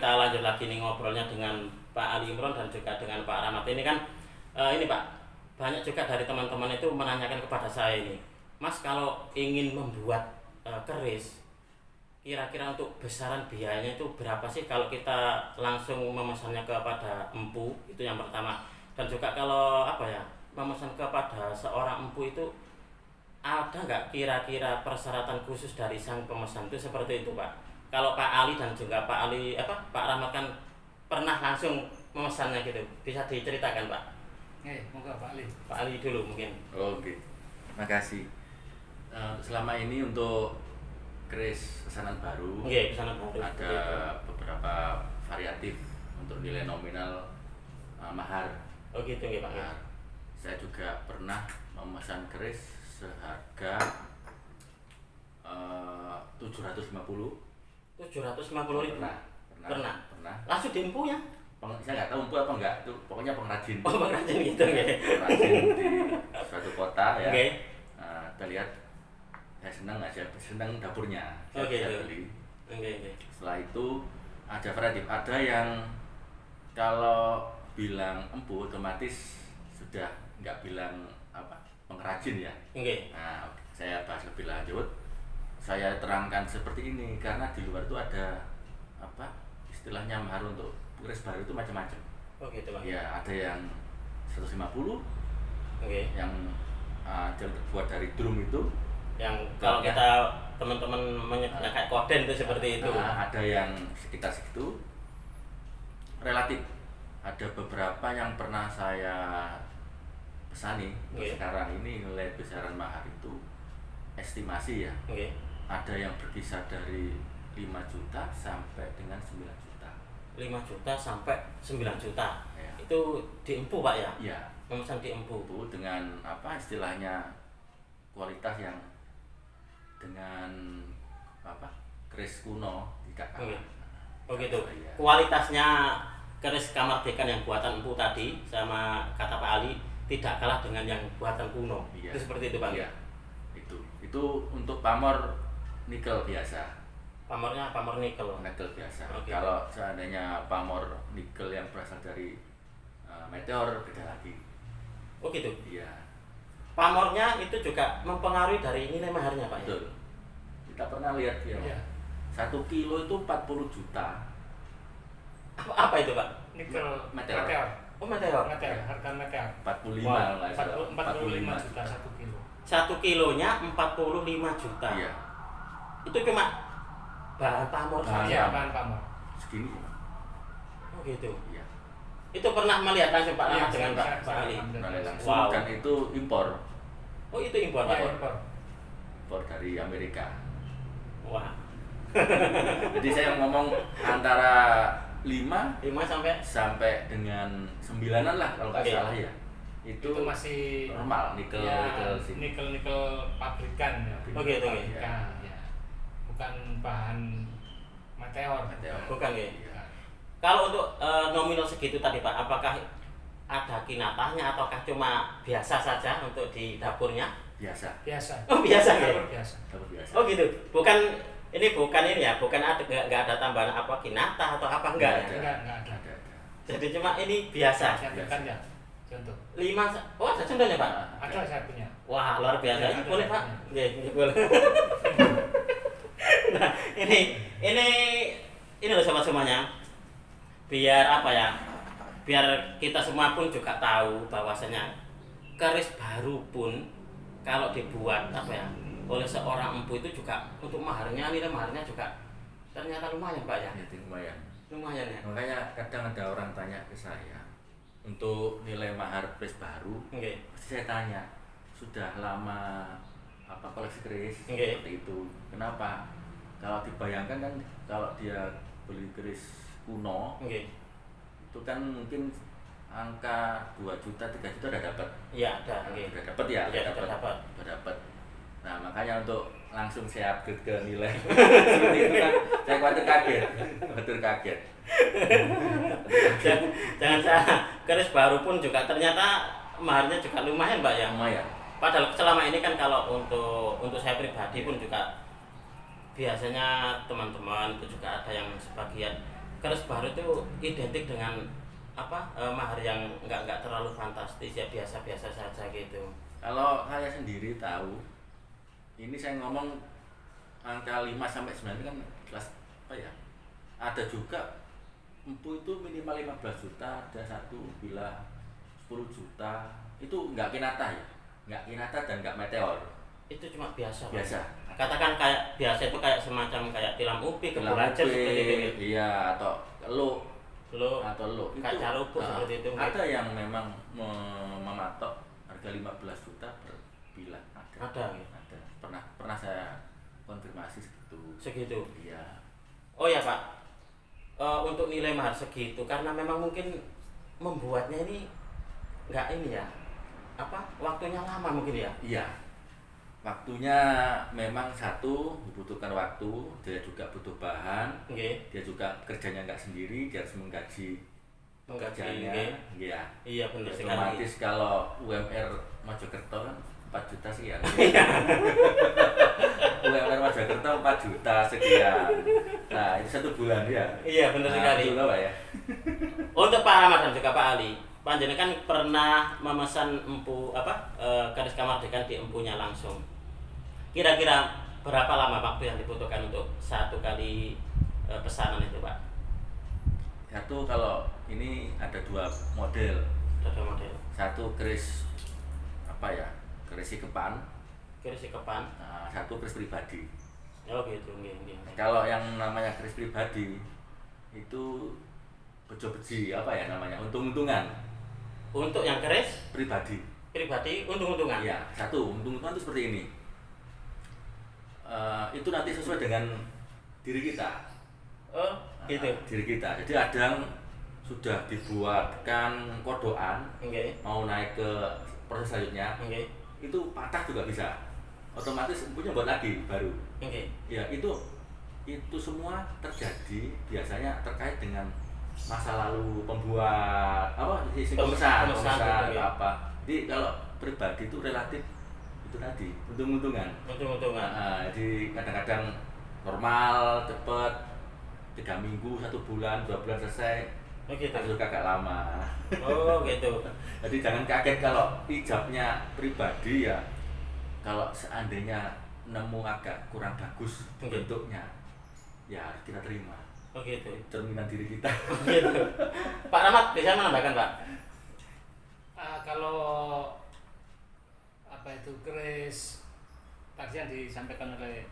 kita lanjut lagi nih ngobrolnya dengan Pak Ali Imron dan juga dengan Pak Rahmat ini kan ini Pak, banyak juga dari teman-teman itu menanyakan kepada saya ini, Mas kalau ingin membuat keris, kira-kira untuk besaran biayanya itu berapa sih kalau kita langsung memesannya kepada empu, itu yang pertama. Dan juga kalau apa ya, memesan kepada seorang empu itu ada nggak kira-kira persyaratan khusus dari sang pemesan itu seperti itu Pak? Kalau Pak Ali dan juga Pak Rahmat kan pernah langsung memesannya gitu, bisa diceritakan Pak? Moga Pak Ali. Pak Ali dulu mungkin. Oke, makasih. Selama ini untuk keris pesanan baru, Pesanan baru. ada beberapa variatif untuk nilai nominal mahar. Oh gitu ya Pak. Nah, saya juga pernah memesan keris seharga 750. 750.000. Pernah. Langsung di empu ya? Saya nggak tahu empu apa enggak, itu pokoknya pengrajin. Oh pengrajin gitu ya. Pengrajin di suatu kota ya. Oke. Kita lihat, saya senang dapurnya. Oke. Saya beli. Oke. Setelah itu ada variatif, ada yang kalau bilang empu otomatis sudah nggak bilang apa pengrajin ya. Oke. Nah, saya bahas lebih lanjut. Saya terangkan seperti ini karena di luar itu ada apa istilahnya mahar untuk keris baru itu macam-macam. Oh gitu Pak. Ya, ada yang 150, Oke. yang terbuat dari drum itu. Yang kalau Ya. kita teman-teman menyebutnya kayak koden itu seperti itu. Ada yang sekitar segitu. Relatif. Ada beberapa yang pernah saya pesani. Oke. Sekarang ini nilai besaran mahar itu estimasi ya. Oke. Ada yang berkisar dari 5 juta sampai dengan 9 juta. 5 juta sampai 9 juta. Ya. Itu di empu Pak ya? Iya. Memesan di empu. Itu dengan apa istilahnya kualitas yang dengan apa keris kuno tidak kalah. Oh gitu. Iya. Kualitasnya keris Kamardikan yang buatan empu tadi sama kata Pak Ali tidak kalah dengan yang buatan kuno. Iya. Itu seperti itu Pak. Iya. Itu untuk pamor nikel biasa. Pamornya pamor nikel. Nikel biasa. Oke. Kalau seandainya pamor nikel yang berasal dari meteor beda lagi. Oh gitu. Iya. Pamornya itu juga mempengaruhi dari nilai maharnya Pak. Betul. Kita pernah lihat ya. Iya. 1 kilo itu 40 juta. Apa itu Pak? Nikel Meteor. Oh meteor. Harga meteor. 45 Wah, lah. 45 juta 1 kilo. 1 kilonya 45 juta. Iya. Itu cuma bahan pamor Bahan saja. Iya, bahan pamor. Segini. Oh gitu. Iya. Itu pernah melihat langsung Pak Iya, Rahmat dengan saya- Pak saya Ali. pernah. Nah, langsung Wow. dan itu impor Oh itu impor Pak. Iya, impor. dari Amerika. Wah. Jadi saya ngomong antara 5 5 sampai dengan 9-an lah kalau nggak Oke. salah ya. Itu masih normal nikel sini. nikel pabrikan ya. Oke, itu, oke. Pabrikan, ya. Bukan bahan meteor. Bukan ya. Iya. Kalau untuk nominal segitu tadi Pak, apakah ada kinatahnya ataukah cuma biasa saja untuk di dapurnya? Biasa. Biasa. Oh biasa ya. Dapur biasa. Dapur biasa. Oh gitu. Bukan ini ya, bukan ada nggak ada tambahan apa kinatah atau apa enggak ya? Enggak ada. Ada. Jadi cuma ini biasa. Saya berikan ya. Contoh. 5 oh ada contohnya Pak? Ada saya punya. Wah luar biasa. Ya, Ini ada, boleh ada. Pak? Iya boleh. Nah ini loh sobat semuanya. Biar apa ya? Biar kita semua pun juga tahu bahwasanya keris baru pun kalau dibuat apa ya oleh seorang empu itu juga untuk nilai maharnya juga ternyata lumayan Pak ya. Jadi lumayan. Lumayan ya. Makanya kadang ada orang tanya ke saya untuk nilai mahar keris baru. Oke. Pasti saya tanya, sudah lama apa koleksi keris Oke. seperti itu? Kenapa? Kalau dibayangkan kan kalau dia beli keris kuno Oke. itu kan mungkin angka 2 juta, 3 juta udah dapat. Iya ada. Oke. Udah dapat ya? Iya, sudah dapat. Udah dapat. Nah, makanya untuk langsung saya upgrade ke nilai seperti itu kan saya khawatir kaget. Jangan salah, keris baru pun juga ternyata maharnya juga lumayan Pak ya. Lumayan. Padahal selama ini kan kalau untuk saya pribadi pun juga biasanya teman-teman itu juga ada yang sebagian keris baru itu identik dengan apa mahar yang nggak terlalu fantastis ya, biasa-biasa saja gitu. Kalau saya sendiri tahu, ini saya ngomong angka 5 sampai 9 itu kan kelas apa ya? Ada juga empu itu minimal 15 juta, ada satu bila 10 juta. Itu nggak kinata ya? Nggak kinata dan nggak meteor. Itu cuma biasa. Biasa. Katakan kayak biasa itu kayak semacam kayak tilam upi, kebulacan seperti itu. Iya, atau lo atau lo itu kaca rubuh seperti itu. ada yang memang mematok harga 15 juta per bila. Ada gitu. Ada. Pernah saya konfirmasi Segitu. Iya. Oh ya Pak, untuk nilai mahar segitu karena memang mungkin membuatnya ini nggak ini ya, apa waktunya lama mungkin ya. Iya. Waktunya memang satu membutuhkan waktu, dia juga butuh bahan, dia juga kerjanya nggak sendiri, dia harus menggaji pekerjaannya. Iya. Iya benar sekali. Otomatis kalau UMR Mojokerto kan 4 juta sih ya. UMR Mojokerto 4 juta sekian. Nah itu 1 bulan ya. Iya benar sekali. Itu Pak ya. Untuk Pak Ahmad dan juga Pak Ali, panjenengan kan pernah memesan empu apa keris kamardikan di empunya langsung. Kira-kira berapa lama waktu yang dibutuhkan untuk satu kali pesanan itu Pak? Satu kalau ini ada 2 model. Ada model. Satu keris apa ya? Keris sikepan. Keris sikepan. Nah, satu keris pribadi. Oh gitu, nggih. Kalau yang namanya keris pribadi itu bejo-beji apa ya namanya? Untung-untungan. Untuk yang keris Pribadi. untung-untungan. Iya, satu untung-untungan itu seperti ini. Itu nanti sesuai dengan diri kita. Oh, gitu. Diri kita. Jadi ada yang sudah dibuatkan kodokan, mau naik ke proses selanjutnya, itu patah juga bisa. Otomatis punya buat lagi baru. Ya itu semua terjadi biasanya terkait dengan masa lalu pembuat apa pemesan apa. Jadi kalau pribadi itu relatif itu tadi untung-untungan. Jadi kadang-kadang normal cepet 3 minggu 1 bulan 2 bulan selesai. Gitu. Itu agak lama. Oh gitu. Jadi jangan kaget kalau ijabnya pribadi ya. Kalau seandainya nemu agak kurang bagus bentuknya, ya harus kita terima. Oh gitu. Cerminan diri kita. Gitu. Pak Rahmat bisa menambahkan Pak? Kalau apa itu keris tadi yang disampaikan oleh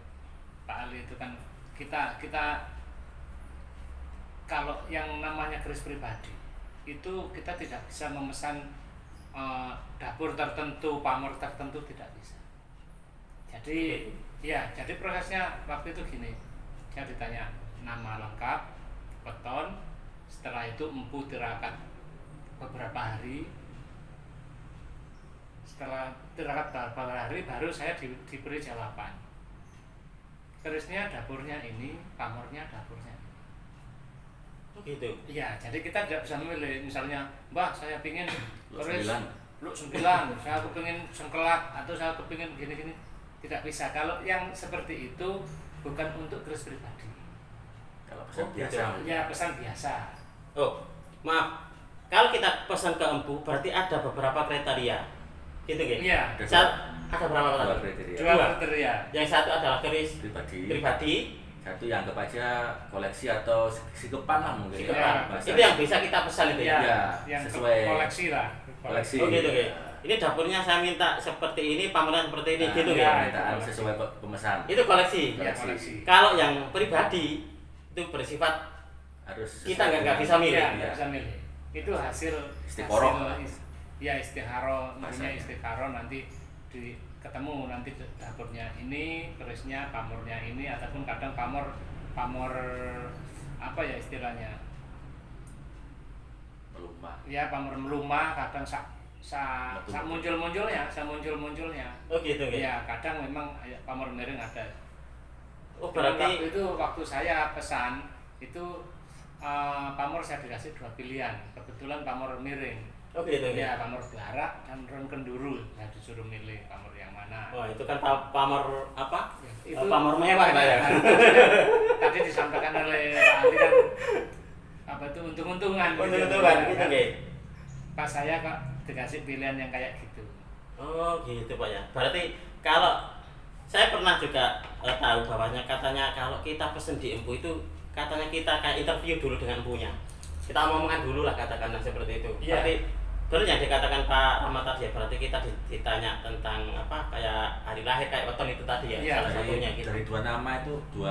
Pak Ali itu kan kita kalau yang namanya keris pribadi itu kita tidak bisa memesan dapur tertentu, pamor tertentu, tidak bisa. Jadi jadi prosesnya waktu itu gini, saya ditanya nama lengkap, weton, setelah itu empu tirakat beberapa hari. Setelah tirakat beberapa hari baru saya diberi jawaban. Kerisnya dapurnya ini, pamornya dapurnya ini. Oh gitu. Iya, jadi kita tidak bisa memilih. Misalnya, Mbak, saya pingin keris Luk 9, saya kepingin sengkelak atau saya kepingin gini-gini. Tidak bisa. Kalau yang seperti itu bukan untuk keris pribadi. Kalau pesan biasa. Gitu. Ya, pesan biasa. Oh, maaf. Kalau kita pesan ke empu berarti ada beberapa kriteria. Gitu nggih? Iya. Ada berapa kriteria? Dua kriteria. Yang satu adalah keris pribadi. Satu yang anggap aja koleksi atau sikepan lah mungkin. Sikepan. Itu yang bisa kita pesan itu ya. Yang sesuai koleksi lah. Koleksi. Oh gitu nggih. Ini dapurnya saya minta seperti ini, pamornya seperti ini, gitu ya. ya. Sesuai pemesan. Itu koleksi. Koleksi. Kalau yang pribadi itu bersifat harus kita nggak bisa milih. Nggak bisa milih. Itu hasil istikharah. Ya istikharah, namanya istikharah nanti ketemu nanti dapurnya ini, kerisnya, pamornya ini, ataupun kadang pamor apa ya istilahnya? Melumah. Ya pamor melumah, kadang muncul-munculnya. Oh gitu nggih. Ya kadang memang pamor miring ada. Oh berarti waktu saya pesan itu pamor saya dikasih 2 pilihan. Kebetulan pamor miring. Oh gitu ya. Pamor Barak dan Ron Kenduru. Saya disuruh milih pamor yang mana. Wah, itu kan pamor apa? Itu pamor mewah Pak ya. Tadi disampaikan oleh Pak Ali kan apa itu untung-untungan Untung-untungan gitu kan. nggih. Pas saya kok dikasih pilihan yang kayak gitu. Oh gitu Pak ya. Berarti kalau saya pernah juga tahu bahwanya katanya kalau kita pesen di Empu itu katanya kita kayak interview dulu dengan empunya. Kita omongan dulu lah katakanlah seperti itu. Iya. Berarti benar yang dikatakan Pak Ahmad tadi ya, berarti kita ditanya tentang apa kayak hari lahir kayak weton itu tadi ya, Iya, salah satunya dari, gitu. dari 2 nama itu 2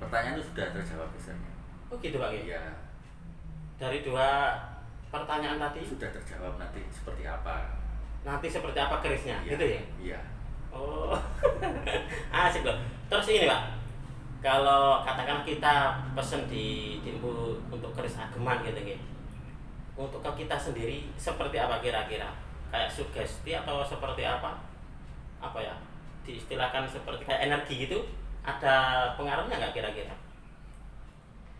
pertanyaan itu sudah terjawab biasanya. Oh gitu Pak ya. Iya, Dari 2 pertanyaan tadi sudah terjawab nanti seperti apa. nanti seperti apa kerisnya Iya, gitu ya. Iya. Oh. Asik loh. Terus ini Pak, kalau katakan kita pesen di Empu untuk keris ageman gitu gitu. Untuk ke kita sendiri seperti apa kira-kira? Kayak sugesti atau seperti apa? Apa ya? Diistilahkan seperti kayak energi gitu? Ada pengaruhnya nggak kira-kira?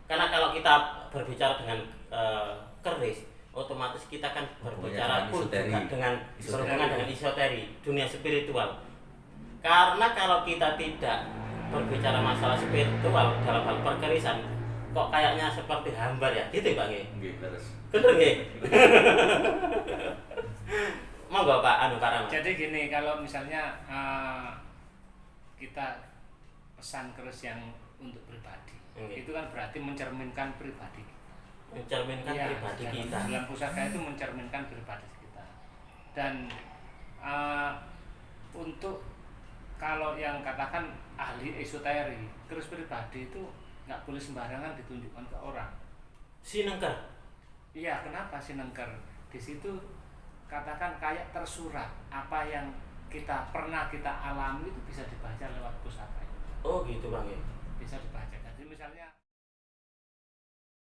Karena kalau kita berbicara dengan keris, otomatis kita kan berbicara pun juga dengan berhubungan dengan esoteri, dunia spiritual. Karena kalau kita tidak berbicara masalah spiritual dalam hal perkerisan, kok kayaknya seperti hambar ya, gitu Pak nggih? Nggih, terus. Bener nggih? Monggo Pak Pak Rahmat. Jadi gini, kalau misalnya kita pesan keris yang untuk pribadi, Oke. itu kan berarti mencerminkan pribadi. Mencerminkan Iya, pribadi kita. dalam pusaka itu mencerminkan pribadi kita. Dan untuk kalau yang katakan ahli esoteri, keris pribadi itu nggak boleh sembarangan ditunjukkan ke orang. Sinengker. Iya, kenapa Sinengker? Di situ katakan kayak tersurat apa yang kita pernah kita alami itu bisa dibaca lewat pusaka itu. Oh gitu Bang ya. Bisa dibaca. Jadi misalnya